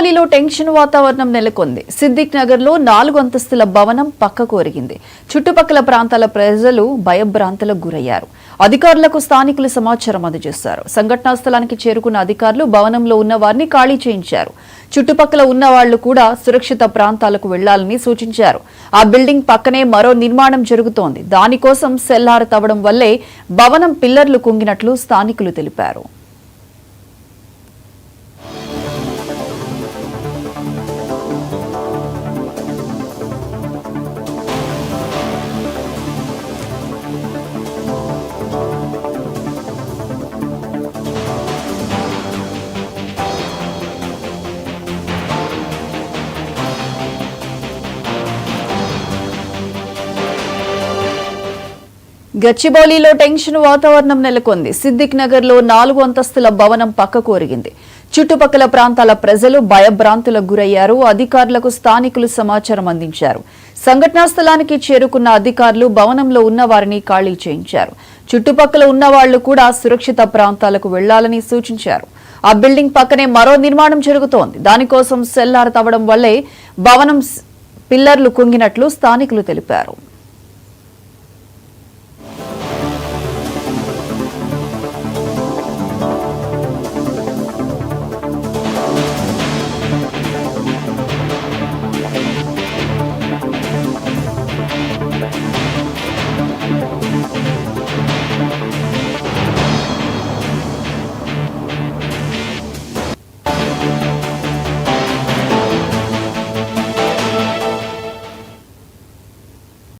లో టెన్షన్ వాతావరణం నెలకొంది. సిద్దిక్ నగర్ లో 4 అంతస్తుల భవనం పక్కకు ఒరిగింది. చుట్టుపక్కల ప్రాంతాల ప్రజలు భయభ్రాంతులకు గురయ్యారు. అధికారులకు స్థానికులు సమాచారం అందజేశారు. సంఘటనా స్థలానికి చేరుకున్న అధికారులు భవనంలో ఉన్న వారిని ఖాళీ చేయించారు. చుట్టుపక్కల ఉన్న వాళ్లు కూడా సురక్షిత ప్రాంతాలకు వెళ్లాలని సూచించారు. ఆ బిల్డింగ్ పక్కనే మరో నిర్మాణం జరుగుతోంది. దానికోసం సెల్లార్ తవ్వడం వల్లే భవనం పిల్లర్లు కుంగినట్లు స్థానికులు తెలిపారు. గచ్చిబౌలిలో టెన్షన్ వాతావరణం నెలకొంది. సిద్దిక్ నగర్ లో 4 అంతస్తుల భవనం పక్కకు ఒరిగింది. చుట్టుపక్కల ప్రాంతాల ప్రజలు భయభ్రాంతులకు గురయ్యారు. అధికారులకు స్థానికులు సమాచారం అందించారు. సంఘటనా స్థలానికి చేరుకున్న అధికారులు భవనంలో ఉన్న వారిని ఖాళీ చేయించారు. చుట్టుపక్కల ఉన్న వాళ్లు కూడా సురక్షిత ప్రాంతాలకు వెళ్లాలని సూచించారు. ఆ బిల్డింగ్ పక్కనే మరో నిర్మాణం జరుగుతోంది. దానికోసం సెల్లార్ తవ్వడం వల్లే భవనం పిల్లర్లు కుంగినట్లు స్థానికులు తెలిపారు.